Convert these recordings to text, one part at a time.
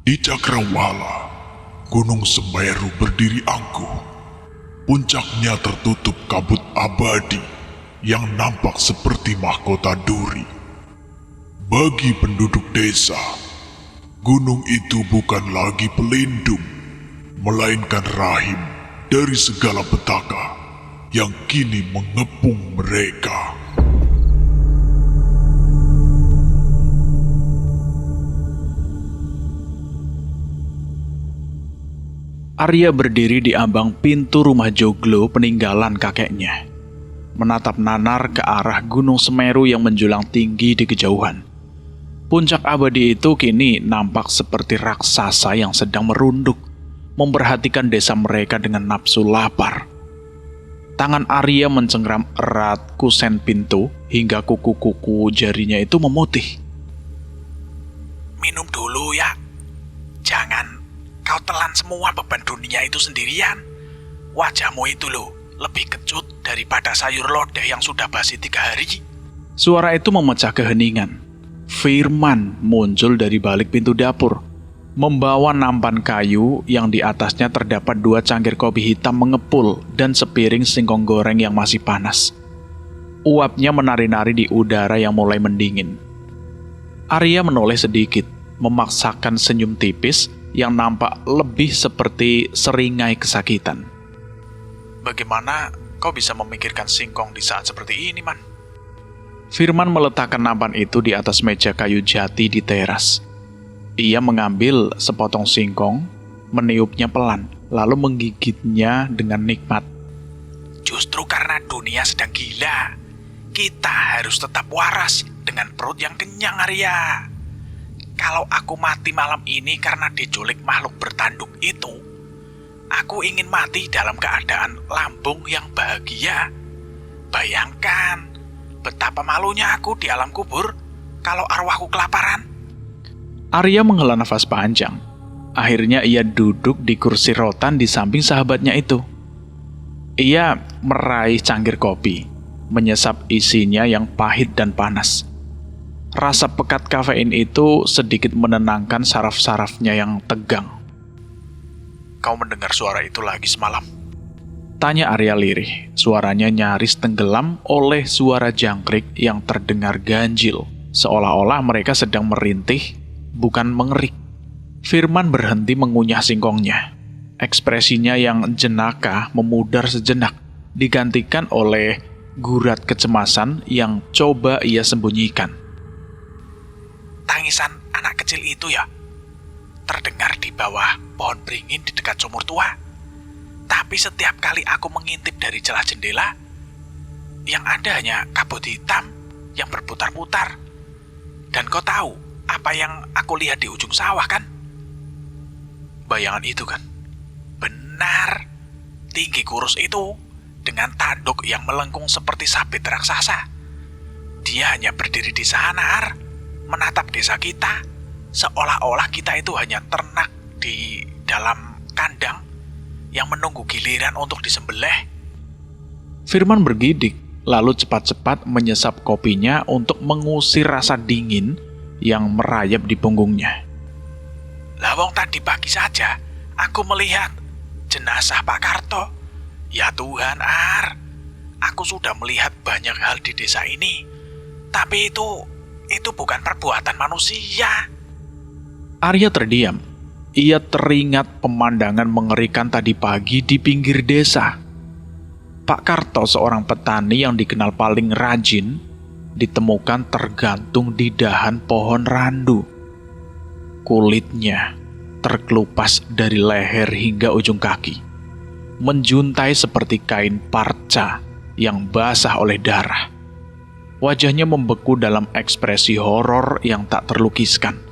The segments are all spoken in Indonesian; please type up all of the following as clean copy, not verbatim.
Di Cakrawala, Gunung Semeru berdiri angkuh. Puncaknya tertutup kabut abadi yang nampak seperti mahkota duri. Bagi penduduk desa, gunung itu bukan lagi pelindung, melainkan rahim dari segala petaka yang kini mengepung mereka. Arya berdiri di ambang pintu rumah joglo peninggalan kakeknya, menatap nanar ke arah Gunung Semeru yang menjulang tinggi di kejauhan. Puncak abadi itu kini nampak seperti raksasa yang sedang merunduk, memperhatikan desa mereka dengan nafsu lapar. Tangan Arya mencengkram erat kusen pintu hingga kuku-kuku jarinya itu memutih. Minum dulu ya. Jangan kau telan semua beban dunia itu sendirian. Wajahmu itu loh, lebih kecut daripada sayur lodeh yang sudah basi 3 hari. Suara itu memecah keheningan. Firman muncul dari balik pintu dapur, membawa nampan kayu yang di atasnya terdapat 2 cangkir kopi hitam mengepul dan sepiring singkong goreng yang masih panas. Uapnya menari-nari di udara yang mulai mendingin. Arya menoleh sedikit, memaksakan senyum tipis yang nampak lebih seperti seringai kesakitan. Bagaimana kau bisa memikirkan singkong di saat seperti ini, Man? Firman meletakkan nampan itu di atas meja kayu jati di teras. Ia mengambil sepotong singkong, meniupnya pelan, lalu menggigitnya dengan nikmat. Justru karena dunia sedang gila, kita harus tetap waras dengan perut yang kenyang, Arya. Kalau aku mati malam ini karena diculik makhluk bertanduk itu, aku ingin mati dalam keadaan lambung yang bahagia. Bayangkan betapa malunya aku di alam kubur kalau arwahku kelaparan. Arya menghela nafas panjang. Akhirnya ia duduk di kursi rotan di samping sahabatnya itu. Ia meraih cangkir kopi, menyesap isinya yang pahit dan panas. Rasa pekat kafein itu sedikit menenangkan saraf-sarafnya yang tegang. Kau mendengar suara itu lagi semalam? Tanya Arya lirih. Suaranya nyaris tenggelam oleh suara jangkrik yang terdengar ganjil, seolah-olah mereka sedang merintih, bukan mengerik. Firman berhenti mengunyah singkongnya. Ekspresinya yang jenaka memudar sejenak, digantikan oleh gurat kecemasan yang coba ia sembunyikan. Tangisan anak kecil itu ya, terdengar di bawah pohon beringin di dekat sumur tua. Tapi setiap kali aku mengintip dari celah jendela, yang ada hanya kabut hitam yang berputar-putar. Dan kau tahu apa yang aku lihat di ujung sawah kan? Bayangan itu kan? Benar, tinggi kurus itu dengan tanduk yang melengkung seperti sabit raksasa. Dia hanya berdiri di sana, Ar, menatap desa kita, seolah-olah kita itu hanya ternak di dalam kandang yang menunggu giliran untuk disembelih. Firman bergidik, lalu cepat-cepat menyesap kopinya untuk mengusir rasa dingin yang merayap di punggungnya. Lawang tadi pagi saja, aku melihat jenazah Pak Karto. Ya Tuhan, Ar, aku sudah melihat banyak hal di desa ini, tapi itu bukan perbuatan manusia. Arya terdiam. Ia teringat pemandangan mengerikan tadi pagi di pinggir desa. Pak Karto, seorang petani yang dikenal paling rajin, ditemukan tergantung di dahan pohon randu. Kulitnya terkelupas dari leher hingga ujung kaki, menjuntai seperti kain parca yang basah oleh darah. Wajahnya membeku dalam ekspresi horor yang tak terlukiskan.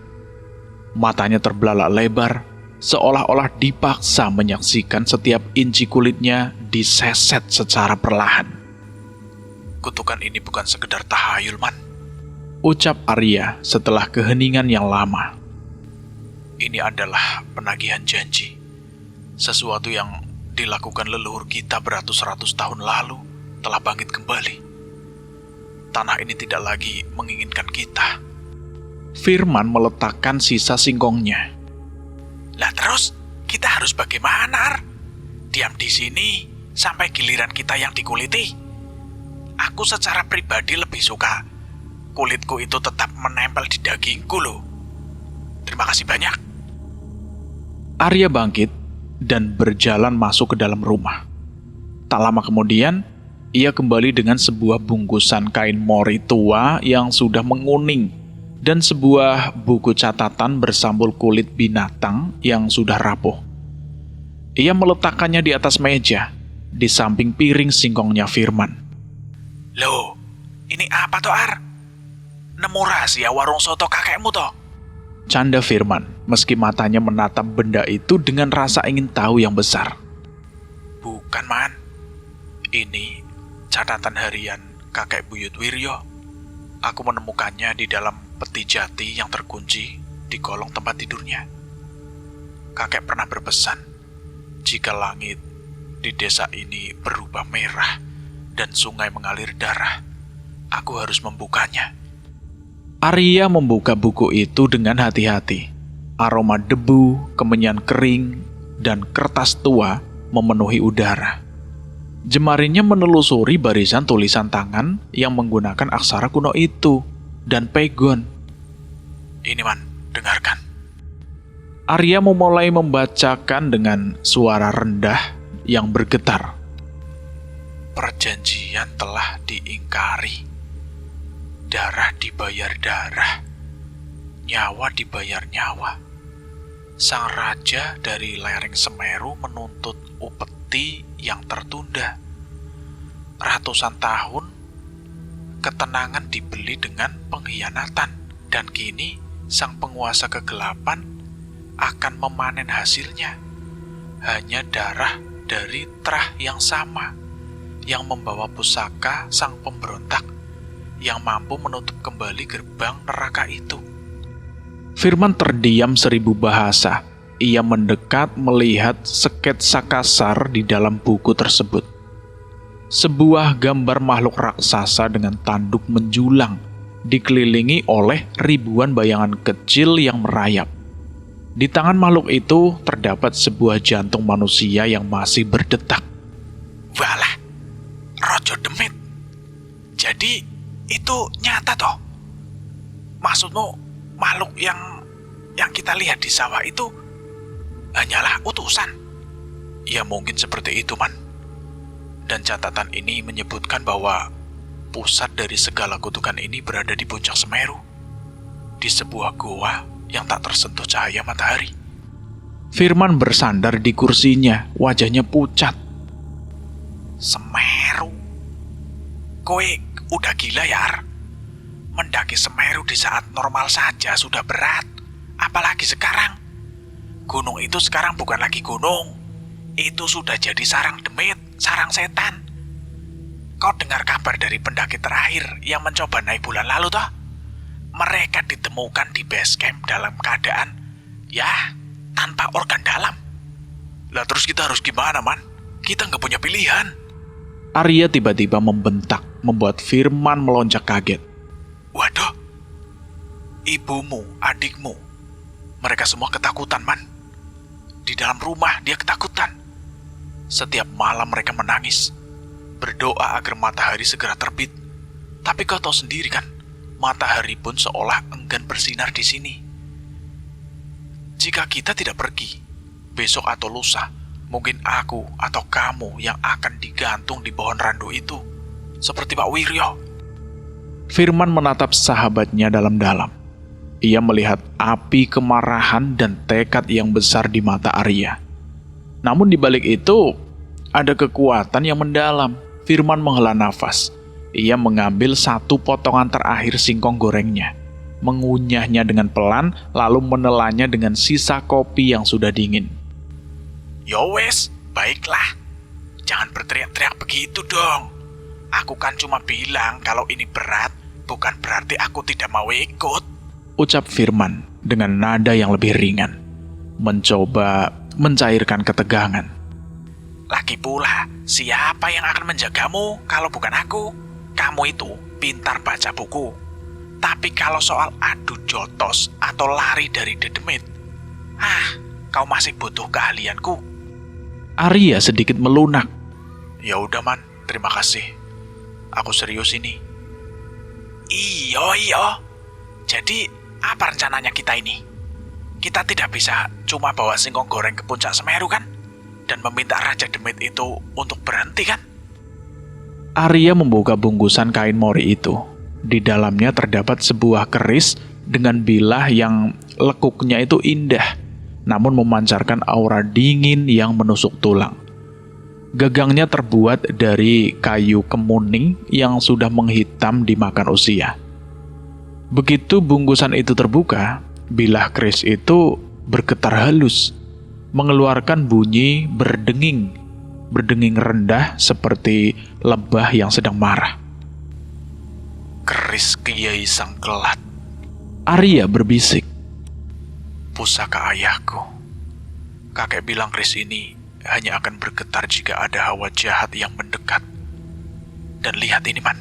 Matanya terbelalak lebar, seolah-olah dipaksa menyaksikan setiap inci kulitnya diseset secara perlahan. Kutukan ini bukan sekedar tahayul, Man, ucap Arya setelah keheningan yang lama. Ini adalah penagihan janji. Sesuatu yang dilakukan leluhur kita beratus-ratus tahun lalu telah bangkit kembali. Tanah ini tidak lagi menginginkan kita. Firman meletakkan sisa singkongnya. Terus kita harus bagaimana, Ar? Diam di sini sampai giliran kita yang dikuliti? Aku secara pribadi lebih suka kulitku itu tetap menempel di dagingku loh. Terima kasih banyak. Arya bangkit dan berjalan masuk ke dalam rumah. Tak lama kemudian, ia kembali dengan sebuah bungkusan kain mori tua yang sudah menguning dan sebuah buku catatan bersambul kulit binatang yang sudah rapuh. Ia meletakkannya di atas meja, di samping piring singkongnya Firman. Loh, ini apa toh, Ar? Nemu rahasia warung soto kakekmu toh? Canda Firman, meski matanya menatap benda itu dengan rasa ingin tahu yang besar. Bukan, Man. Ini catatan harian kakek Buyut Wiryo. Aku menemukannya di dalam peti jati yang terkunci di kolong tempat tidurnya. Kakek pernah berpesan, jika langit di desa ini berubah merah dan sungai mengalir darah, aku harus membukanya. Arya membuka buku itu dengan hati-hati. Aroma debu, kemenyan kering, dan kertas tua memenuhi udara. Jemarinya menelusuri barisan tulisan tangan yang menggunakan aksara kuno itu dan pegon. Ini, Man, dengarkan. Arya memulai membacakan dengan suara rendah yang bergetar. Perjanjian telah diingkari. Darah dibayar darah, nyawa dibayar nyawa. Sang raja dari lereng Semeru menuntut upeti yang tertunda. Ratusan tahun, ketenangan dibeli dengan pengkhianatan. Dan kini, sang penguasa kegelapan akan memanen hasilnya. Hanya darah dari terah yang sama, yang membawa pusaka sang pemberontak, yang mampu menutup kembali gerbang neraka itu. Firman terdiam 1000 bahasa. Ia mendekat melihat sketsa kasar di dalam buku tersebut. Sebuah gambar makhluk raksasa dengan tanduk menjulang, dikelilingi oleh ribuan bayangan kecil yang merayap. Di tangan makhluk itu terdapat sebuah jantung manusia yang masih berdetak. Walah, Rojo Demit. Jadi itu nyata toh? Maksudmu makhluk yang kita lihat di sawah itu hanyalah utusan? Ya mungkin seperti itu, Man. Dan catatan ini menyebutkan bahwa pusat dari segala kutukan ini berada di puncak Semeru, di sebuah goa yang tak tersentuh cahaya matahari. Firman bersandar di kursinya, wajahnya pucat. Semeru? Kowe udah gila ya, Ar? Mendaki Semeru di saat normal saja sudah berat, apalagi sekarang. Gunung itu sekarang bukan lagi gunung, itu sudah jadi sarang demit, sarang setan. Kau dengar kabar dari pendaki terakhir yang mencoba naik bulan lalu toh? Mereka ditemukan di base camp dalam keadaan, ya, tanpa organ dalam. Lah terus kita harus gimana, Man? Kita nggak punya pilihan. Arya tiba-tiba membentak, membuat Firman melonjak kaget. Waduh, ibumu, adikmu, mereka semua ketakutan, Man. Di dalam rumah dia ketakutan. Setiap malam mereka menangis, berdoa agar matahari segera terbit. Tapi kau tahu sendiri kan, matahari pun seolah enggan bersinar di sini. Jika kita tidak pergi, besok atau lusa, mungkin aku atau kamu yang akan digantung di pohon randu itu, seperti Pak Wiryo. Firman menatap sahabatnya dalam-dalam. Ia melihat api kemarahan dan tekad yang besar di mata Arya. Namun di balik itu, ada kekuatan yang mendalam. Firman menghela nafas. Ia mengambil satu potongan terakhir singkong gorengnya, mengunyahnya dengan pelan, lalu menelannya dengan sisa kopi yang sudah dingin. Yowes, baiklah. Jangan berteriak-teriak begitu dong. Aku kan cuma bilang kalau ini berat, bukan berarti aku tidak mau ikut. Ucap Firman dengan nada yang lebih ringan, mencoba mencairkan ketegangan. Lagi pula, siapa yang akan menjagamu kalau bukan aku? Kamu itu pintar baca buku. Tapi kalau soal adu jotos atau lari dari dedemit, kau masih butuh keahlianku? Arya sedikit melunak. Ya udah Man, terima kasih. Aku serius ini. Iya. Jadi apa rencananya kita ini? Kita tidak bisa cuma bawa singkong goreng ke puncak Semeru kan? Dan meminta Raja Demit itu untuk berhenti kan? Arya membuka bungkusan kain mori itu. Di dalamnya terdapat sebuah keris dengan bilah yang lekuknya itu indah, namun memancarkan aura dingin yang menusuk tulang. Gagangnya terbuat dari kayu kemuning yang sudah menghitam dimakan usia. Begitu bungkusan itu terbuka, bilah keris itu bergetar halus, mengeluarkan bunyi berdenging rendah seperti lebah yang sedang marah. Keris Kiai Sangkelat, Arya berbisik. pusaka ayahku. Kakek bilang keris ini hanya akan bergetar jika ada hawa jahat yang mendekat. Dan lihat ini, Man.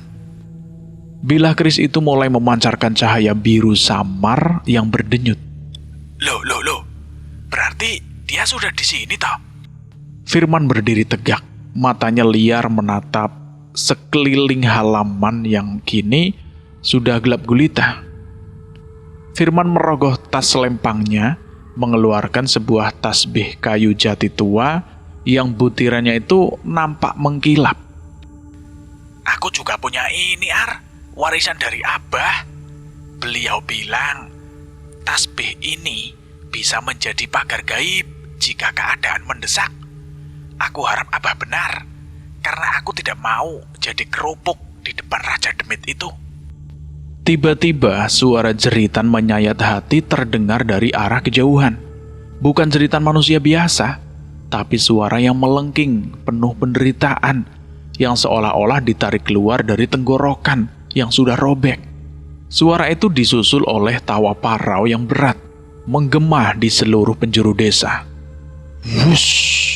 Bilah keris itu mulai memancarkan cahaya biru samar yang berdenyut. Loh. Berarti dia sudah di sini, toh? Firman berdiri tegak, matanya liar menatap sekeliling halaman yang kini sudah gelap gulita. Firman merogoh tas lempangnya, mengeluarkan sebuah tasbih kayu jati tua yang butirannya itu nampak mengkilap. Aku juga punya ini, Ar. Warisan dari Abah. Beliau bilang, tasbih ini bisa menjadi pagar gaib jika keadaan mendesak. Aku harap Abah benar, karena aku tidak mau jadi kerupuk di depan Raja Demit itu. Tiba-tiba suara jeritan menyayat hati terdengar dari arah kejauhan. Bukan jeritan manusia biasa, tapi suara yang melengking, penuh penderitaan, yang seolah-olah ditarik keluar dari tenggorokan yang sudah robek. Suara itu disusul oleh tawa parau yang berat, menggema di seluruh penjuru desa. Wush!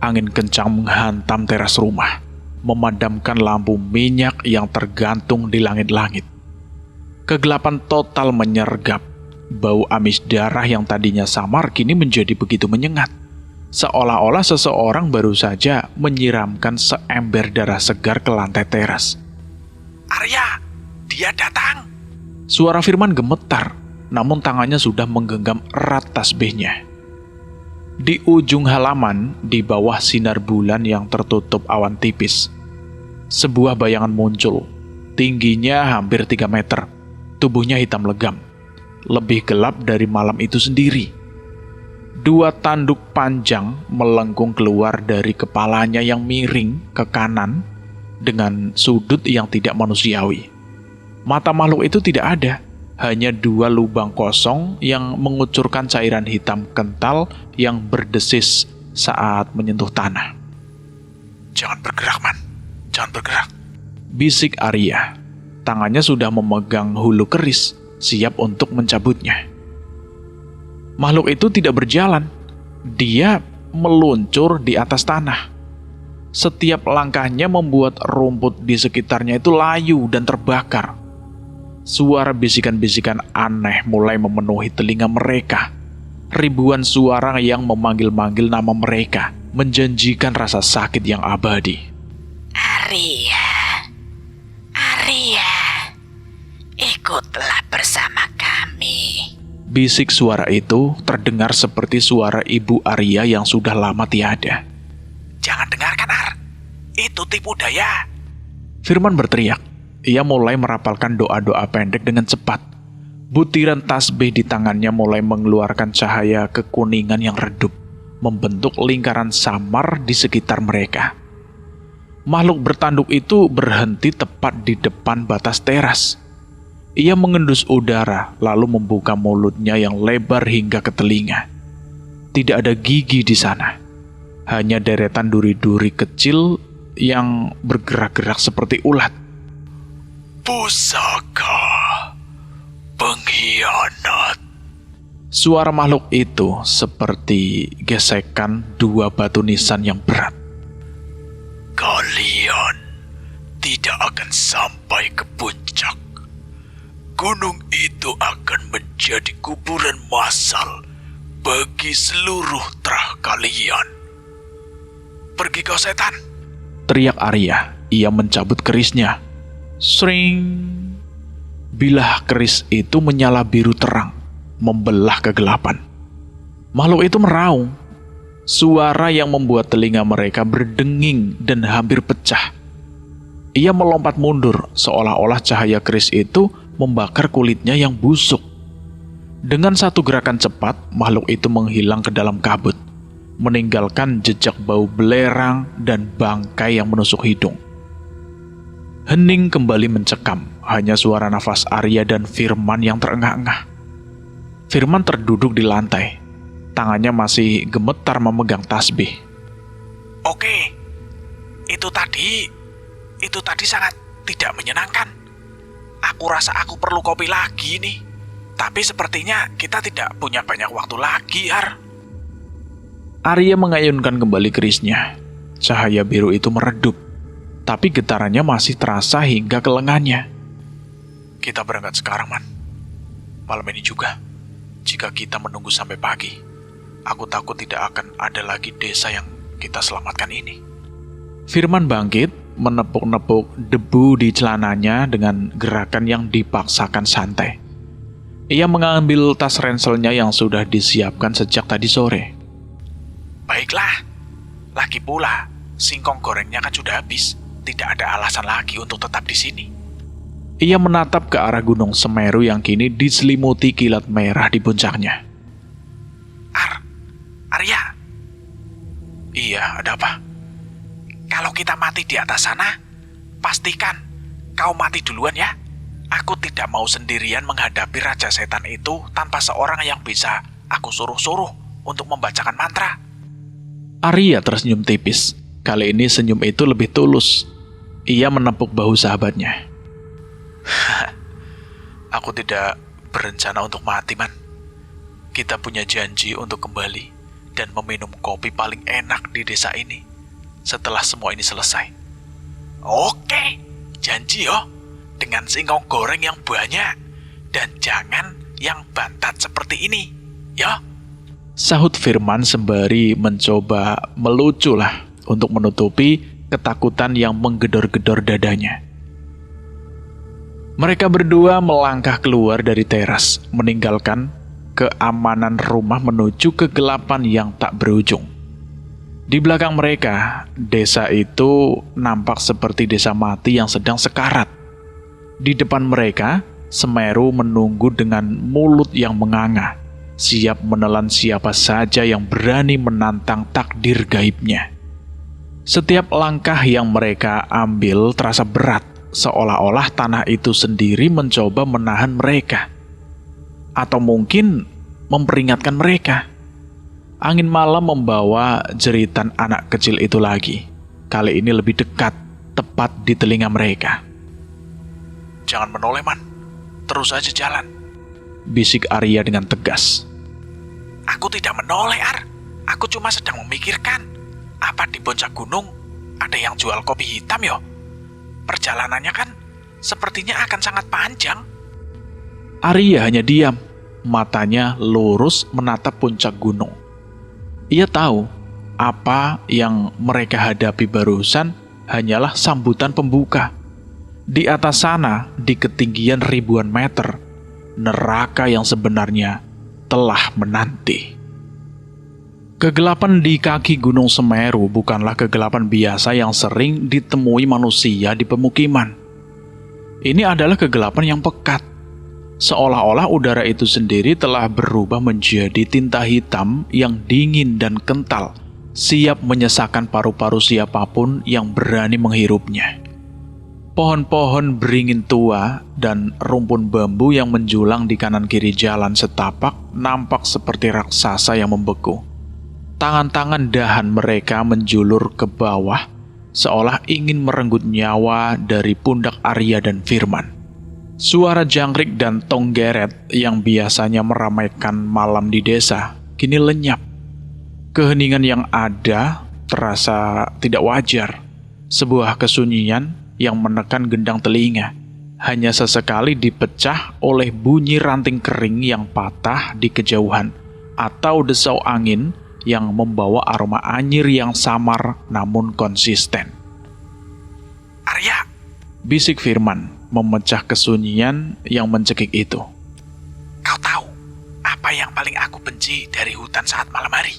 Angin kencang menghantam teras rumah, memadamkan lampu minyak yang tergantung di langit-langit. Kegelapan total menyergap. Bau amis darah yang tadinya samar kini menjadi begitu menyengat. Seolah-olah seseorang baru saja menyiramkan seember darah segar ke lantai teras. Arya, dia datang. Suara Firman gemetar, namun tangannya sudah menggenggam erat tasbihnya. Di ujung halaman, di bawah sinar bulan yang tertutup awan tipis, sebuah bayangan muncul. Tingginya hampir 3 meter, tubuhnya hitam legam, lebih gelap dari malam itu sendiri. 2 tanduk panjang melengkung keluar dari kepalanya yang miring ke kanan dengan sudut yang tidak manusiawi. Mata makhluk itu tidak ada, hanya 2 lubang kosong yang mengucurkan cairan hitam kental yang berdesis saat menyentuh tanah. Jangan bergerak, Man. Jangan bergerak. Bisik Arya. Tangannya sudah memegang hulu keris, siap untuk mencabutnya. Makhluk itu tidak berjalan. Dia meluncur di atas tanah. Setiap langkahnya membuat rumput di sekitarnya itu layu dan terbakar. Suara bisikan-bisikan aneh mulai memenuhi telinga mereka. Ribuan suara yang memanggil-manggil nama mereka, menjanjikan rasa sakit yang abadi. Arya, ikutlah bersama kami. Bisik suara itu terdengar seperti suara ibu Arya yang sudah lama tiada. Jangan dengarkan, Ar. Itu tipu daya. Firman berteriak. Ia mulai merapalkan doa-doa pendek dengan cepat. Butiran tasbih di tangannya mulai mengeluarkan cahaya kekuningan yang redup, membentuk lingkaran samar di sekitar mereka. Makhluk bertanduk itu berhenti tepat di depan batas teras. Ia mengendus udara, lalu membuka mulutnya yang lebar hingga ke telinga. Tidak ada gigi di sana. Hanya deretan duri-duri kecil yang bergerak-gerak seperti ulat. Pusaka pengkhianat. Suara makhluk itu seperti gesekan 2 batu nisan yang berat. Kalian tidak akan sampai ke puncak. Gunung itu akan menjadi kuburan massal bagi seluruh terah kalian. Pergi kau setan. Teriak Arya. Ia mencabut kerisnya. Sring. Bilah keris itu menyala biru terang, membelah kegelapan. Makhluk itu meraung. Suara yang membuat telinga mereka berdenging dan hampir pecah. Ia melompat mundur, seolah-olah cahaya keris itu membakar kulitnya yang busuk. Dengan satu gerakan cepat, makhluk itu menghilang ke dalam kabut, meninggalkan jejak bau belerang dan bangkai yang menusuk hidung. Hening kembali mencekam, hanya suara nafas Arya dan Firman yang terengah-engah. Firman terduduk di lantai, tangannya masih gemetar memegang tasbih. Oke, itu tadi sangat tidak menyenangkan. Aku rasa aku perlu kopi lagi nih. Tapi sepertinya kita tidak punya banyak waktu lagi, Ar. Arya mengayunkan kembali kerisnya. Cahaya biru itu meredup, tapi getarannya masih terasa hingga ke lengannya. Kita berangkat sekarang, Man. Malam ini juga. Jika kita menunggu sampai pagi, aku takut tidak akan ada lagi desa yang kita selamatkan ini. Firman bangkit, menepuk-nepuk debu di celananya dengan gerakan yang dipaksakan santai. Ia mengambil tas ranselnya yang sudah disiapkan sejak tadi sore. Baiklah. Lagi pula, singkong gorengnya kan sudah habis. Tidak ada alasan lagi untuk tetap di sini. Ia menatap ke arah Gunung Semeru yang kini diselimuti kilat merah di puncaknya. Arya. Iya, ada apa? Kalau kita mati di atas sana, pastikan kau mati duluan ya. Aku tidak mau sendirian menghadapi Raja Setan itu tanpa seorang yang bisa aku suruh-suruh untuk membacakan mantra. Arya tersenyum tipis. Kali ini senyum itu lebih tulus. Ia menepuk bahu sahabatnya. Aku tidak berencana untuk mati, Man. Kita punya janji untuk kembali dan meminum kopi paling enak di desa ini setelah semua ini selesai. Oke, janji yo. Dengan singkong goreng yang banyak dan jangan yang bantat seperti ini, ya. Sahut Firman sembari mencoba meluculah untuk menutupi ketakutan yang menggedor-gedor dadanya. Mereka berdua melangkah keluar dari teras, meninggalkan keamanan rumah menuju kegelapan yang tak berujung. Di belakang mereka, desa itu nampak seperti desa mati yang sedang sekarat. Di depan mereka, Semeru menunggu dengan mulut yang menganga, siap menelan siapa saja yang berani menantang takdir gaibnya. Setiap langkah yang mereka ambil terasa berat, seolah-olah tanah itu sendiri mencoba menahan mereka. Atau mungkin memperingatkan mereka. Angin malam membawa jeritan anak kecil itu lagi. Kali ini lebih dekat, tepat di telinga mereka. Jangan menoleh, Man. Terus aja jalan. Bisik Arya dengan tegas. Aku tidak menoleh, Ar. Aku cuma sedang memikirkan. Apa di puncak gunung ada yang jual kopi hitam, yo? Perjalanannya kan sepertinya akan sangat panjang. Arya hanya diam. Matanya lurus menatap puncak gunung. Ia tahu apa yang mereka hadapi barusan hanyalah sambutan pembuka. Di atas sana, di ketinggian ribuan meter, neraka yang sebenarnya telah menanti. Kegelapan di kaki Gunung Semeru bukanlah kegelapan biasa yang sering ditemui manusia di pemukiman. Ini adalah kegelapan yang pekat. Seolah-olah udara itu sendiri telah berubah menjadi tinta hitam yang dingin dan kental, siap menyesakkan paru-paru siapapun yang berani menghirupnya. Pohon-pohon beringin tua dan rumpun bambu yang menjulang di kanan kiri jalan setapak nampak seperti raksasa yang membeku. Tangan-tangan dahan mereka menjulur ke bawah, seolah ingin merenggut nyawa dari pundak Arya dan Firman. Suara jangkrik dan tonggeret yang biasanya meramaikan malam di desa, kini lenyap. Keheningan yang ada terasa tidak wajar, sebuah kesunyian yang menekan gendang telinga, hanya sesekali dipecah oleh bunyi ranting kering yang patah di kejauhan atau desau angin yang membawa aroma anyir yang samar namun konsisten. Arya, Bisik Firman memecah kesunyian yang mencekik itu. kau tahu apa yang paling aku benci dari hutan saat malam hari?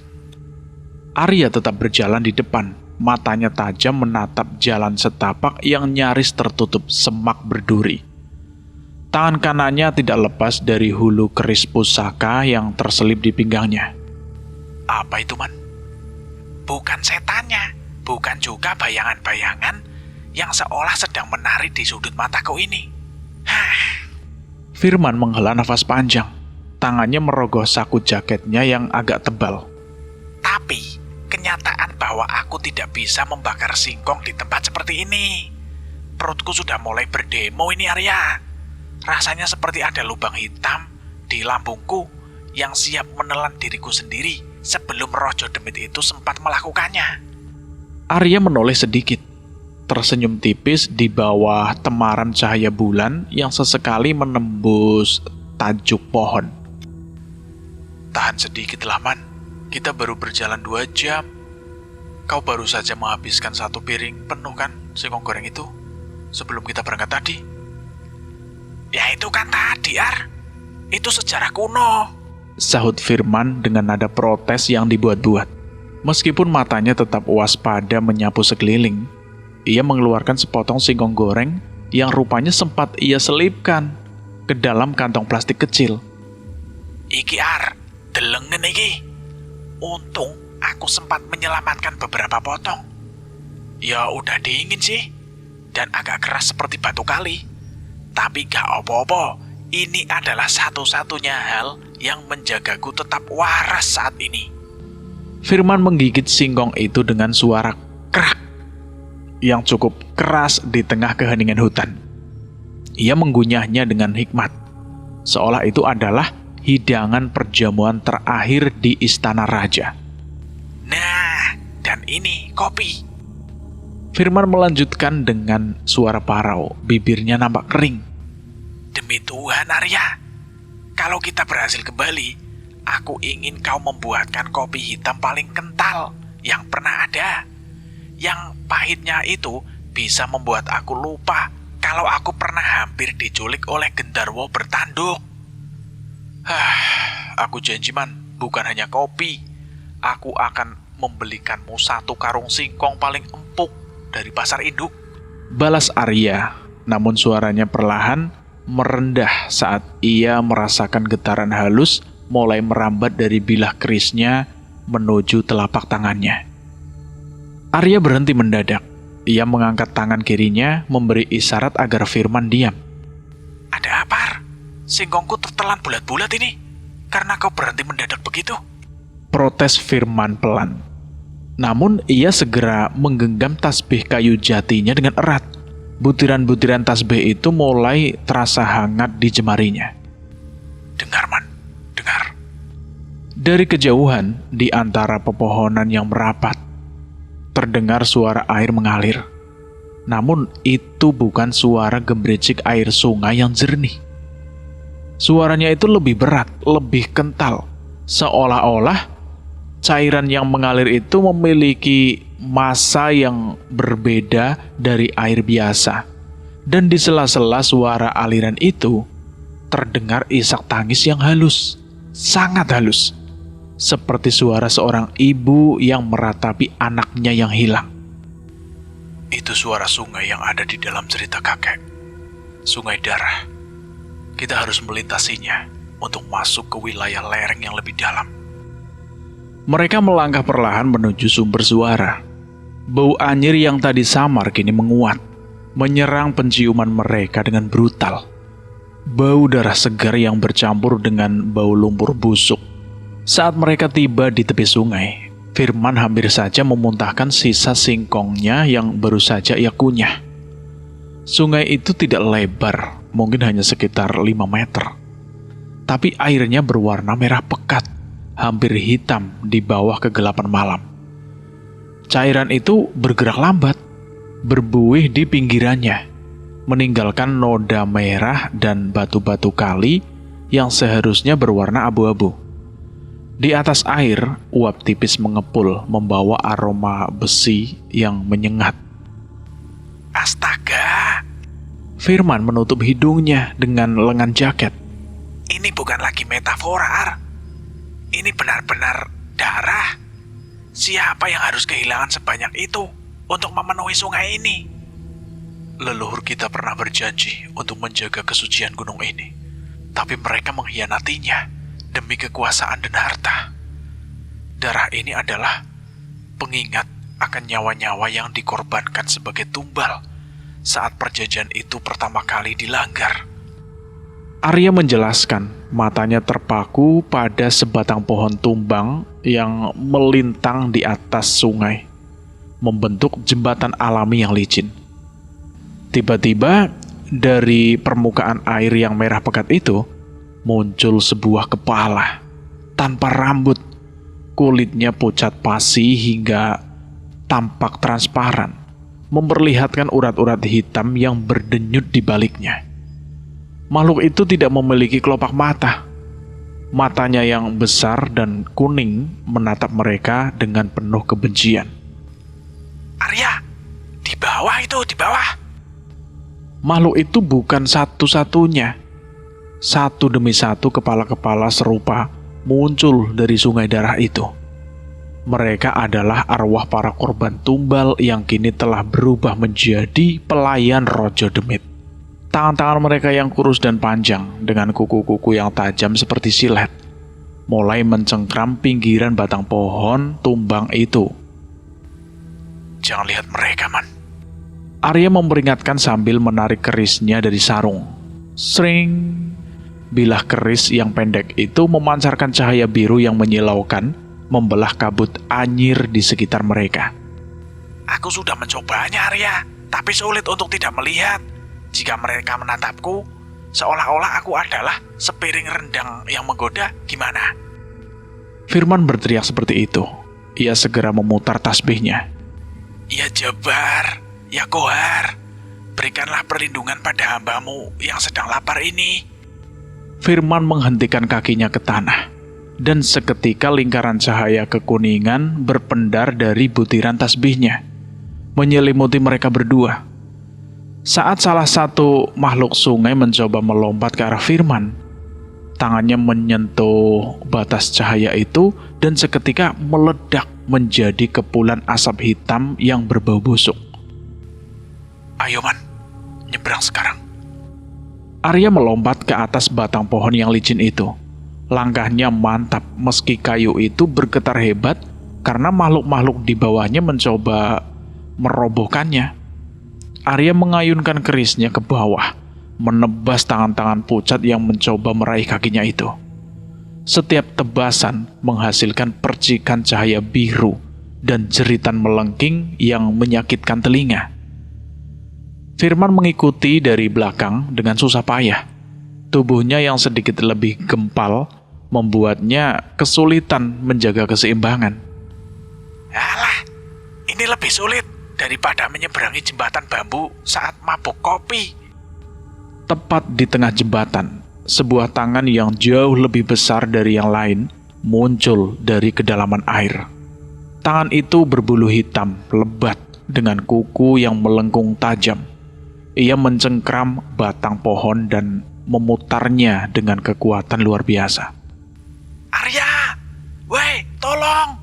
Arya tetap berjalan di depan, matanya tajam menatap jalan setapak yang nyaris tertutup semak berduri. Tangan kanannya tidak lepas dari hulu keris pusaka yang terselip di pinggangnya. Apa itu, Man? Bukan setannya, bukan juga bayangan-bayangan yang seolah sedang menari di sudut mataku ini. Firman menghela nafas panjang. Tangannya merogoh saku jaketnya yang agak tebal. Tapi, kenyataan bahwa aku tidak bisa membakar singkong di tempat seperti ini. Perutku sudah mulai berdemo ini, Arya. Rasanya seperti ada lubang hitam di lambungku yang siap menelan diriku sendiri sebelum rojo demit itu sempat melakukannya. Arya menoleh sedikit, tersenyum tipis di bawah temaran cahaya bulan yang sesekali menembus tajuk pohon. Tahan sedikit lah, Man. Kita baru berjalan 2 jam. Kau baru saja menghabiskan 1 piring penuh kan singkong goreng itu sebelum kita berangkat tadi. Ya itu kan tadi, Ar. Itu sejarah kuno, Sahut Firman dengan nada protes yang dibuat-buat. Meskipun matanya tetap waspada menyapu sekeliling, ia mengeluarkan sepotong singkong goreng yang rupanya sempat ia selipkan ke dalam kantong plastik kecil. Iki, Ar, delengen iki. Untung aku sempat menyelamatkan beberapa potong. Ya udah dingin sih, dan agak keras seperti batu kali. Tapi gak apa-apa, ini adalah satu-satunya hal yang menjagaku tetap waras saat ini. Firman menggigit singkong itu dengan suara krak yang cukup keras di tengah keheningan hutan. Ia menggunyahnya dengan hikmat, seolah itu adalah hidangan perjamuan terakhir di istana raja. Nah, dan ini kopi. Firman melanjutkan dengan suara parau, bibirnya nampak kering. Demi Tuhan, Arya, kalau kita berhasil kembali, aku ingin kau membuatkan kopi hitam paling kental yang pernah ada. Yang pahitnya itu bisa membuat aku lupa kalau aku pernah hampir diculik oleh gendarwo bertanduk. Aku janji, Man, bukan hanya kopi. Aku akan membelikanmu 1 karung singkong paling empuk dari pasar induk. Balas Arya, namun suaranya perlahan merendah saat ia merasakan getaran halus mulai merambat dari bilah kerisnya menuju telapak tangannya. Arya berhenti mendadak. Ia mengangkat tangan kirinya memberi isyarat agar Firman diam. Ada apa, Ar? Singkongku tertelan bulat-bulat ini karena kau berhenti mendadak begitu. Protes Firman pelan. Namun ia segera menggenggam tasbih kayu jatinya dengan erat. Butiran-butiran tasbih itu mulai terasa hangat di jemarinya. Dengar, Man, dengar. Dari kejauhan, di antara pepohonan yang merapat, terdengar suara air mengalir. Namun itu bukan suara gemericik air sungai yang jernih. Suaranya itu lebih berat, lebih kental, seolah-olah cairan yang mengalir itu memiliki massa yang berbeda dari air biasa. Dan di sela-sela suara aliran itu, terdengar isak tangis yang halus, sangat halus. Seperti suara seorang ibu yang meratapi anaknya yang hilang. Itu suara sungai yang ada di dalam cerita kakek. Sungai darah. Kita harus melintasinya untuk masuk ke wilayah lereng yang lebih dalam. Mereka melangkah perlahan menuju sumber suara. Bau anyir yang tadi samar kini menguat, menyerang penciuman mereka dengan brutal. Bau darah segar yang bercampur dengan bau lumpur busuk. Saat mereka tiba di tepi sungai, Firman hampir saja memuntahkan sisa singkongnya yang baru saja ia kunyah. Sungai itu tidak lebar, mungkin hanya sekitar 5 meter. Tapi airnya berwarna merah pekat, hampir hitam di bawah kegelapan malam. Cairan itu bergerak lambat, berbuih di pinggirannya, meninggalkan noda merah dan batu-batu kali yang seharusnya berwarna abu-abu. Di atas air, uap tipis mengepul membawa aroma besi yang menyengat. Astaga, Firman menutup hidungnya dengan lengan jaket. ini bukan lagi metafora, Ar. Ini benar-benar darah. Siapa yang harus kehilangan sebanyak itu untuk memenuhi sungai ini? Leluhur kita pernah berjanji untuk menjaga kesucian gunung ini, tapi mereka mengkhianatinya demi kekuasaan dan harta. Darah ini adalah pengingat akan nyawa-nyawa yang dikorbankan sebagai tumbal saat perjanjian itu pertama kali dilanggar. Arya menjelaskan, matanya terpaku pada sebatang pohon tumbang yang melintang di atas sungai, membentuk jembatan alami yang licin. Tiba-tiba, dari permukaan air yang merah pekat itu, muncul sebuah kepala, tanpa rambut, kulitnya pucat pasi hingga tampak transparan, memperlihatkan urat-urat hitam yang berdenyut di baliknya. Makhluk itu tidak memiliki kelopak mata. Matanya yang besar dan kuning menatap mereka dengan penuh kebencian. Arya, di bawah itu, di bawah. Makhluk itu bukan satu-satunya. Satu demi satu kepala-kepala serupa muncul dari sungai darah itu. Mereka adalah arwah para korban tumbal yang kini telah berubah menjadi pelayan Rojo Demit. Tangan-tangan mereka yang kurus dan panjang dengan kuku-kuku yang tajam seperti silet mulai mencengkram pinggiran batang pohon tumbang itu. Jangan lihat mereka, Man. Arya memperingatkan sambil menarik kerisnya dari sarung. Sring! Bilah keris yang pendek itu memancarkan cahaya biru yang menyilaukan, membelah kabut anyir di sekitar mereka. Aku sudah mencobanya, Arya, tapi sulit untuk tidak melihat. Jika mereka menatapku, seolah-olah aku adalah sepiring rendang yang menggoda, gimana? Firman berteriak seperti itu. Ia segera memutar tasbihnya. Ya Jabar, ya Kohar, berikanlah perlindungan pada hambamu yang sedang lapar ini. Firman menghentikan kakinya ke tanah, dan seketika lingkaran cahaya kekuningan berpendar dari butiran tasbihnya, menyelimuti mereka berdua. Saat salah satu makhluk sungai mencoba melompat ke arah Firman, tangannya menyentuh batas cahaya itu dan seketika meledak menjadi kepulan asap hitam yang berbau busuk. Ayo, Man, nyebrang sekarang. Arya melompat ke atas batang pohon yang licin itu. Langkahnya mantap meski kayu itu bergetar hebat karena makhluk-makhluk di bawahnya mencoba merobohkannya. Arya mengayunkan kerisnya ke bawah, menebas tangan-tangan pucat yang mencoba meraih kakinya itu. Setiap tebasan menghasilkan percikan cahaya biru dan jeritan melengking yang menyakitkan telinga. Firman mengikuti dari belakang dengan susah payah. Tubuhnya yang sedikit lebih gempal membuatnya kesulitan menjaga keseimbangan. Alah, ini lebih sulit daripada menyeberangi jembatan bambu saat mabuk kopi. Tepat di tengah jembatan, sebuah tangan yang jauh lebih besar dari yang lain muncul dari kedalaman air. Tangan itu berbulu hitam, lebat, dengan kuku yang melengkung tajam. Ia mencengkram batang pohon dan memutarnya dengan kekuatan luar biasa. Arya, weh, tolong!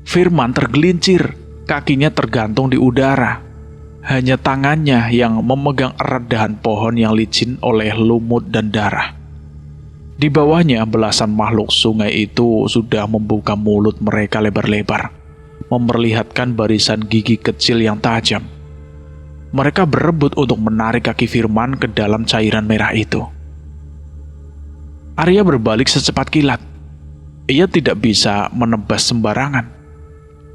Firman tergelincir, kakinya tergantung di udara. Hanya tangannya yang memegang erat dahan pohon yang licin oleh lumut dan darah. Di bawahnya belasan makhluk sungai itu sudah membuka mulut mereka lebar-lebar, memperlihatkan barisan gigi kecil yang tajam. Mereka berebut untuk menarik kaki Firman ke dalam cairan merah itu. Arya berbalik secepat kilat. Ia tidak bisa menebas sembarangan,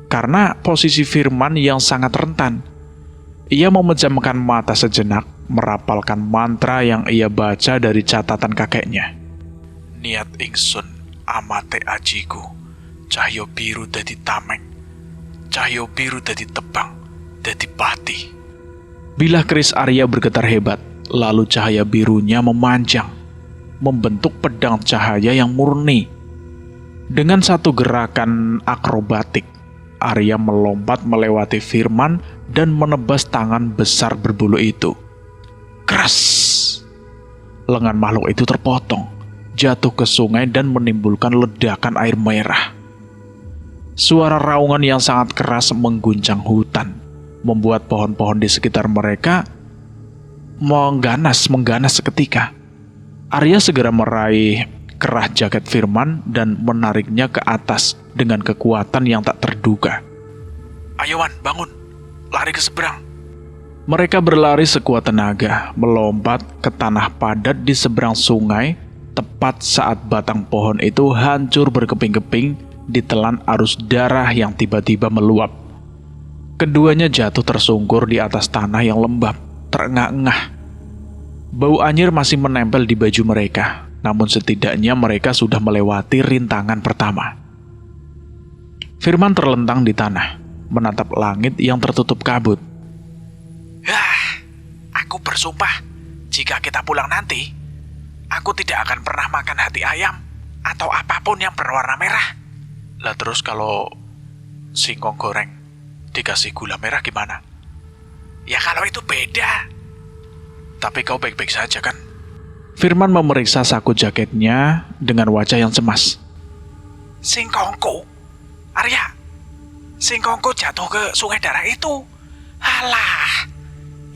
karena posisi Firman yang sangat rentan. Ia memejamkan mata sejenak, merapalkan mantra yang ia baca dari catatan kakeknya. Niat ingsun amate ajiku, cahyo biru dadi tameng, cahyo biru dadi tebang, dadi pati. Bilah keris Arya bergetar hebat, lalu cahaya birunya memanjang, membentuk pedang cahaya yang murni. Dengan satu gerakan akrobatik, Arya melompat melewati Firman dan menebas tangan besar berbulu itu. Keras! Lengan makhluk itu terpotong, jatuh ke sungai dan menimbulkan ledakan air merah. Suara raungan yang sangat keras mengguncang hutan, membuat pohon-pohon di sekitar mereka mengganas seketika. Arya segera meraih kerah jaket Firman dan menariknya ke atas dengan kekuatan yang tak terduga. Ayo Wan, bangun. Lari ke seberang. Mereka berlari sekuat tenaga, melompat ke tanah padat di seberang sungai, tepat saat batang pohon itu hancur berkeping-keping ditelan arus darah yang tiba-tiba meluap. Keduanya jatuh tersungkur di atas tanah yang lembab, terengah-engah. Bau anyir masih menempel di baju mereka, namun setidaknya mereka sudah melewati rintangan pertama. Firman terlentang di tanah, menatap langit yang tertutup kabut. Aku bersumpah, jika kita pulang nanti, aku tidak akan pernah makan hati ayam atau apapun yang berwarna merah. Lah terus kalau singkong goreng dikasih gula merah gimana? Ya kalau itu beda. Tapi kau baik-baik saja kan? Firman memeriksa saku jaketnya dengan wajah yang cemas. Singkongku, Arya, singkongku jatuh ke sungai darah itu. Halah,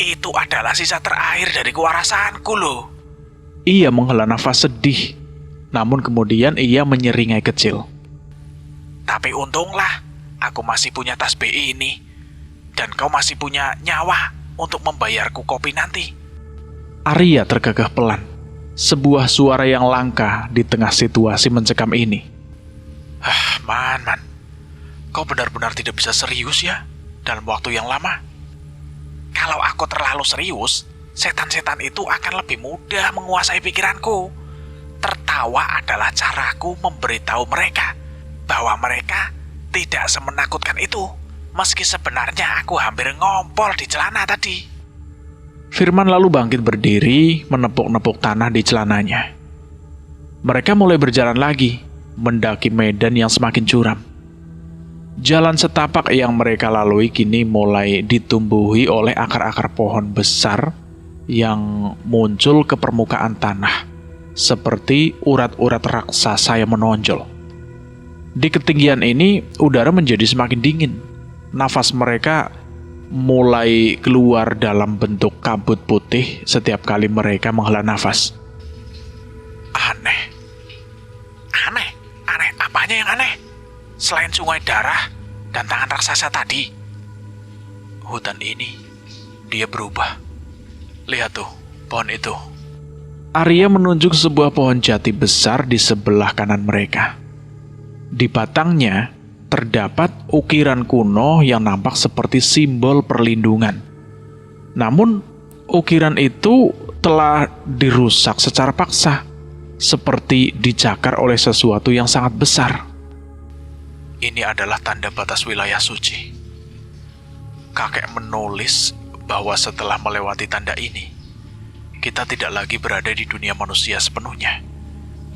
itu adalah sisa terakhir dari kewarasanku loh. Ia menghela nafas sedih, namun kemudian ia menyeringai kecil. Tapi untunglah, aku masih punya tas BI ini, dan kau masih punya nyawa untuk membayarku kopi nanti. Arya tergagah pelan. Sebuah suara yang langka di tengah situasi mencekam ini. Man, kau benar-benar tidak bisa serius ya dalam waktu yang lama. Kalau aku terlalu serius, setan-setan itu akan lebih mudah menguasai pikiranku. Tertawa adalah caraku memberitahu mereka bahwa mereka tidak semenakutkan itu, meski sebenarnya aku hampir ngompol di celana tadi. Firman lalu bangkit berdiri, menepuk-nepuk tanah di celananya. Mereka mulai berjalan lagi, mendaki medan yang semakin curam. Jalan setapak yang mereka lalui kini mulai ditumbuhi oleh akar-akar pohon besar yang muncul ke permukaan tanah, seperti urat-urat raksasa yang menonjol. Di ketinggian ini, udara menjadi semakin dingin. Nafas mereka mulai keluar dalam bentuk kabut putih setiap kali mereka menghela nafas. Aneh. Apanya yang aneh? Selain sungai darah dan tangan raksasa tadi. Hutan ini, dia berubah. Lihat tuh, pohon itu. Arya menunjuk sebuah pohon jati besar di sebelah kanan mereka. Di batangnya terdapat ukiran kuno yang nampak seperti simbol perlindungan. Namun, ukiran itu telah dirusak secara paksa, seperti dicakar oleh sesuatu yang sangat besar. Ini adalah tanda batas wilayah suci. Kakek menulis bahwa setelah melewati tanda ini, kita tidak lagi berada di dunia manusia sepenuhnya.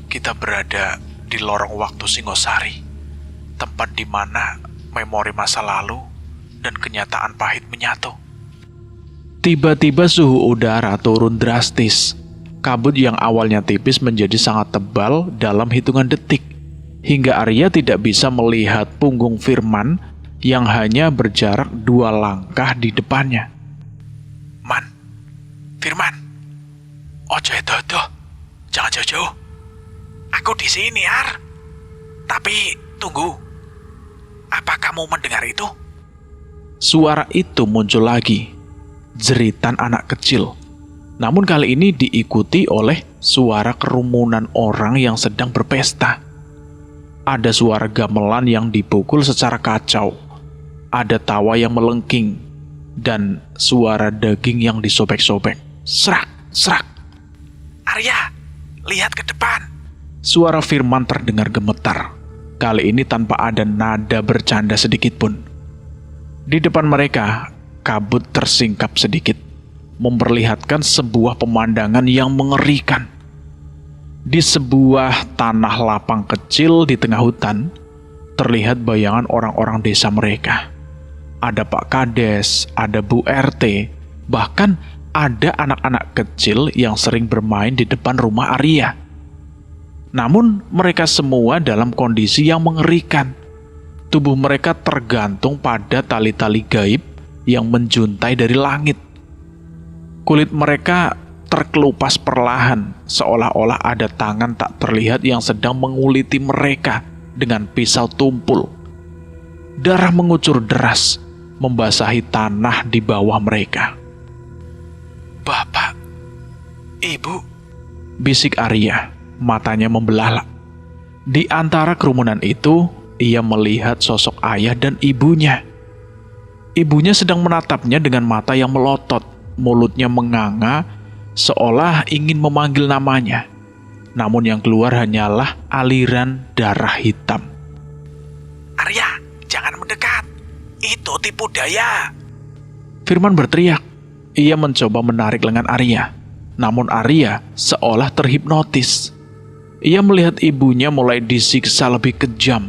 Kita berada di lorong waktu Singosari, tempat di mana memori masa lalu dan kenyataan pahit menyatu. Tiba-tiba suhu udara turun drastis. Kabut yang awalnya tipis menjadi sangat tebal dalam hitungan detik, hingga Arya tidak bisa melihat punggung Firman yang hanya berjarak 2 langkah di depannya. Firman, ojo itu, jangan jauh-jauh. Aku di sini, Ar. Tapi tunggu, apa kamu mendengar itu? Suara itu muncul lagi, jeritan anak kecil. Namun kali ini diikuti oleh suara kerumunan orang yang sedang berpesta. Ada suara gamelan yang dipukul secara kacau, ada tawa yang melengking, dan suara daging yang disobek-sobek. Serak, serak. Arya, lihat ke depan. Suara Firman terdengar gemetar, kali ini tanpa ada nada bercanda sedikit pun. Di depan mereka, kabut tersingkap sedikit, memperlihatkan sebuah pemandangan yang mengerikan. Di sebuah tanah lapang kecil di tengah hutan, terlihat bayangan orang-orang desa mereka. Ada Pak Kades, ada Bu RT, bahkan ada anak-anak kecil yang sering bermain di depan rumah Arya. Namun mereka semua dalam kondisi yang mengerikan. Tubuh mereka tergantung pada tali-tali gaib yang menjuntai dari langit. Kulit mereka terkelupas perlahan, seolah-olah ada tangan tak terlihat yang sedang menguliti mereka dengan pisau tumpul. Darah mengucur deras, membasahi tanah di bawah mereka. Bapak, Ibu, Bisik Arya, matanya membelalak. Di antara kerumunan itu, ia melihat sosok ayah dan ibunya. Ibunya sedang menatapnya dengan mata yang melotot, mulutnya menganga, seolah ingin memanggil namanya. Namun yang keluar hanyalah aliran darah hitam. Arya, jangan mendekat. Itu tipu daya. Firman berteriak. Ia mencoba menarik lengan Arya. Namun Arya seolah terhipnotis. Ia melihat ibunya mulai disiksa lebih kejam.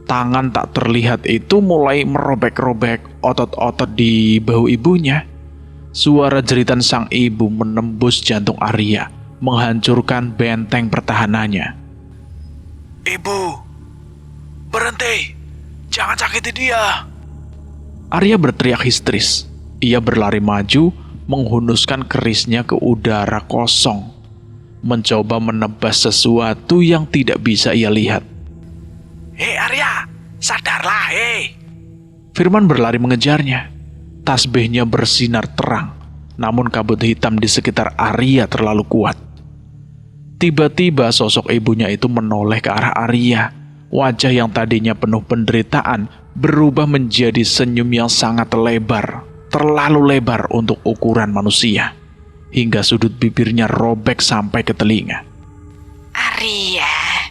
Tangan tak terlihat itu mulai merobek-robek otot-otot di bahu ibunya. Suara jeritan sang ibu menembus jantung Arya, menghancurkan benteng pertahanannya. Ibu, berhenti. Jangan sakiti dia. Arya berteriak histeris. Ia berlari maju, menghunuskan kerisnya ke udara kosong, mencoba menebas sesuatu yang tidak bisa ia lihat. Hei Arya, sadarlah hei. Firman berlari mengejarnya. Tasbihnya bersinar terang, namun kabut hitam di sekitar Arya terlalu kuat. Tiba-tiba sosok ibunya itu menoleh ke arah Arya. Wajah yang tadinya penuh penderitaan berubah menjadi senyum yang sangat lebar, terlalu lebar untuk ukuran manusia, hingga sudut bibirnya robek sampai ke telinga. Arya,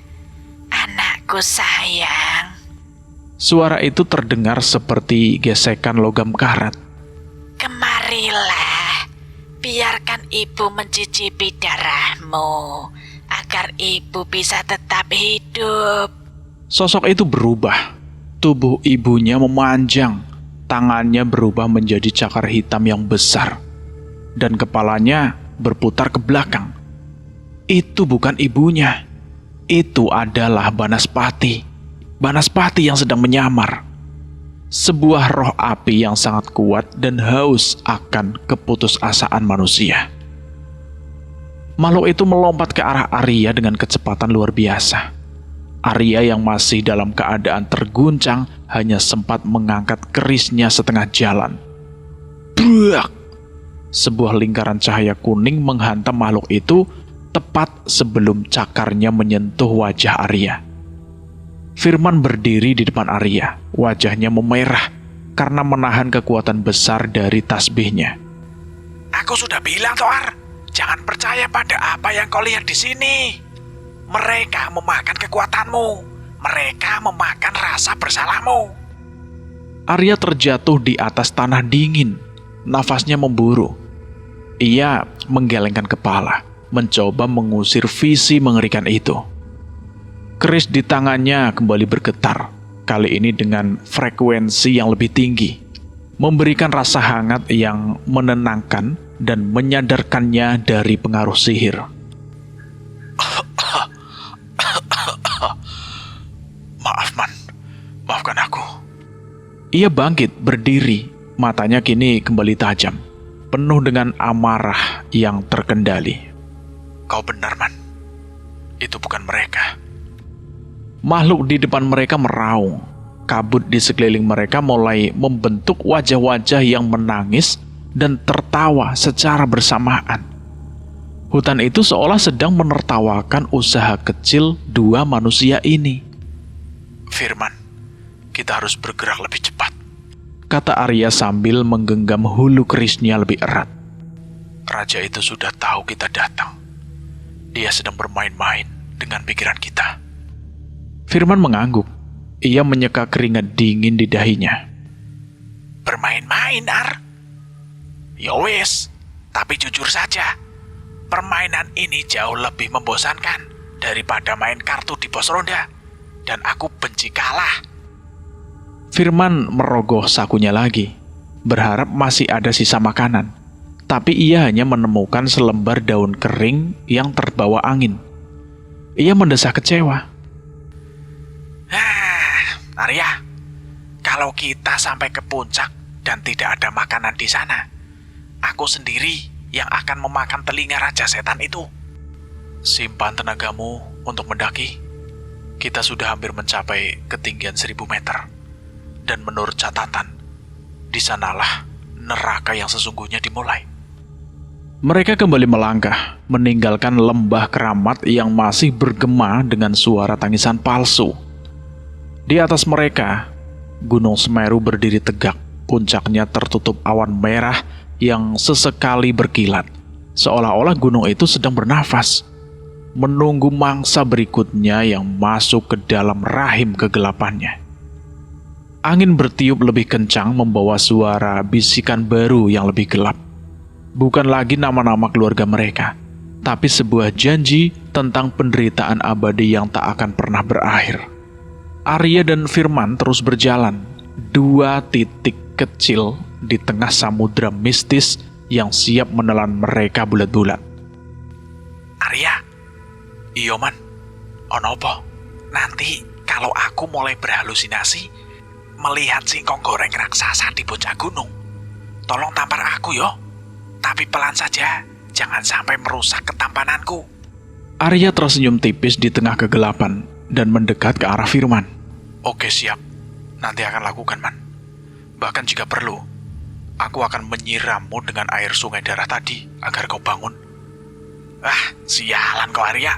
anakku sayang. Suara itu terdengar seperti gesekan logam karat. Kemarilah, biarkan ibu mencicipi darahmu, agar ibu bisa tetap hidup. Sosok itu berubah. Tubuh ibunya memanjang, tangannya berubah menjadi cakar hitam yang besar, dan kepalanya berputar ke belakang. Itu bukan ibunya. Itu adalah Banaspati. Banaspati yang sedang menyamar. Sebuah roh api yang sangat kuat dan haus akan keputusasaan manusia. Makhluk itu melompat ke arah Arya dengan kecepatan luar biasa. Arya yang masih dalam keadaan terguncang hanya sempat mengangkat kerisnya setengah jalan. Buak! Sebuah lingkaran cahaya kuning menghantam makhluk itu tepat sebelum cakarnya menyentuh wajah Arya. Firman berdiri di depan Arya, wajahnya memerah karena menahan kekuatan besar dari tasbihnya. Aku sudah bilang, Toar, jangan percaya pada apa yang kau lihat di sini. Mereka memakan kekuatanmu. Mereka memakan rasa bersalahmu. Arya terjatuh di atas tanah dingin, nafasnya memburu. Ia menggelengkan kepala, mencoba mengusir visi mengerikan itu. Keris di tangannya kembali bergetar, kali ini dengan frekuensi yang lebih tinggi, memberikan rasa hangat yang menenangkan dan menyadarkannya dari pengaruh sihir. Maaf, Man. Maafkan aku. Ia bangkit, berdiri, matanya kini kembali tajam, penuh dengan amarah yang terkendali. Kau benar, Man. Itu bukan mereka. Makhluk di depan mereka meraung. Kabut di sekeliling mereka mulai membentuk wajah-wajah yang menangis dan tertawa secara bersamaan. Hutan itu seolah sedang menertawakan usaha kecil dua manusia ini. Firman, kita harus bergerak lebih cepat, kata Arya sambil menggenggam hulu kerisnya lebih erat. Raja itu sudah tahu kita datang. Dia sedang bermain-main dengan pikiran kita. Firman mengangguk. Ia menyeka keringat dingin di dahinya. Bermain-main, Ar? Ya wis, tapi jujur saja. Permainan ini jauh lebih membosankan daripada main kartu di pos ronda. Dan aku benci kalah. Firman merogoh sakunya lagi, berharap masih ada sisa makanan. Tapi ia hanya menemukan selembar daun kering yang terbawa angin. Ia mendesah kecewa. Arya, kalau kita sampai ke puncak dan tidak ada makanan di sana, aku sendiri yang akan memakan telinga Raja Setan itu. Simpan tenagamu untuk mendaki. Kita sudah hampir mencapai ketinggian 1000 meter. Dan menurut catatan, di sanalah neraka yang sesungguhnya dimulai. Mereka kembali melangkah, meninggalkan lembah keramat yang masih bergema dengan suara tangisan palsu. Di atas mereka, Gunung Semeru berdiri tegak, puncaknya tertutup awan merah yang sesekali berkilat, seolah-olah gunung itu sedang bernafas, menunggu mangsa berikutnya yang masuk ke dalam rahim kegelapannya. Angin bertiup lebih kencang membawa suara bisikan baru yang lebih gelap. Bukan lagi nama-nama keluarga mereka, tapi sebuah janji tentang penderitaan abadi yang tak akan pernah berakhir. Arya dan Firman terus berjalan, 2 titik kecil di tengah samudra mistis yang siap menelan mereka bulat-bulat. Arya, iyo man, ono apa? Nanti kalau aku mulai berhalusinasi melihat singkong goreng raksasa di puncak gunung, tolong tampar aku yo. Tapi pelan saja, jangan sampai merusak ketampananku. Arya tersenyum tipis di tengah kegelapan dan mendekat ke arah Firman. Oke, siap. Nanti akan lakukan, Man. Bahkan jika perlu, aku akan menyirammu dengan air sungai darah tadi agar kau bangun. Sialan kau, Arya.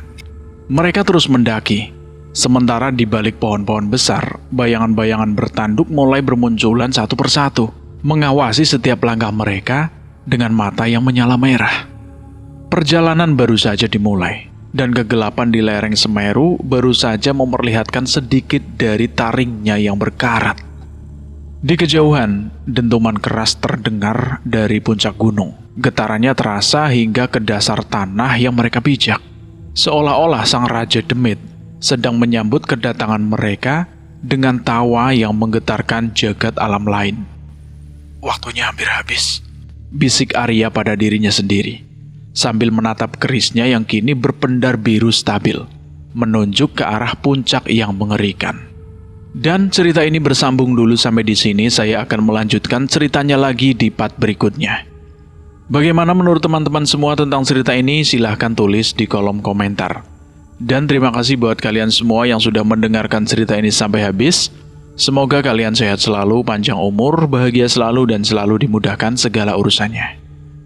Mereka terus mendaki. Sementara di balik pohon-pohon besar, bayangan-bayangan bertanduk mulai bermunculan satu persatu, mengawasi setiap langkah mereka dengan mata yang menyala merah. Perjalanan baru saja dimulai, dan kegelapan di lereng Semeru baru saja memperlihatkan sedikit dari taringnya yang berkarat. Di kejauhan, dentuman keras terdengar dari puncak gunung. Getarannya terasa hingga ke dasar tanah yang mereka pijak. Seolah-olah sang Raja Demit sedang menyambut kedatangan mereka dengan tawa yang menggetarkan jagat alam lain. Waktunya hampir habis, bisik Arya pada dirinya sendiri, sambil menatap kerisnya yang kini berpendar biru stabil, menunjuk ke arah puncak yang mengerikan. Dan cerita ini bersambung dulu sampai di sini. Saya akan melanjutkan ceritanya lagi di part berikutnya. Bagaimana menurut teman-teman semua tentang cerita ini? Silahkan tulis di kolom komentar. Dan terima kasih buat kalian semua yang sudah mendengarkan cerita ini sampai habis. Semoga kalian sehat selalu, panjang umur, bahagia selalu, dan selalu dimudahkan segala urusannya.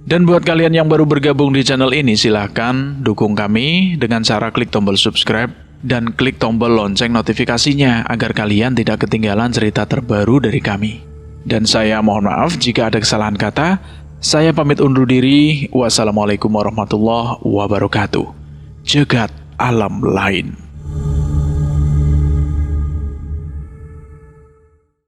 Dan buat kalian yang baru bergabung di channel ini, silahkan dukung kami dengan cara klik tombol subscribe dan klik tombol lonceng notifikasinya agar kalian tidak ketinggalan cerita terbaru dari kami. Dan saya mohon maaf jika ada kesalahan kata. Saya pamit undur diri. Wassalamualaikum warahmatullahi wabarakatuh. Jagat alam lain.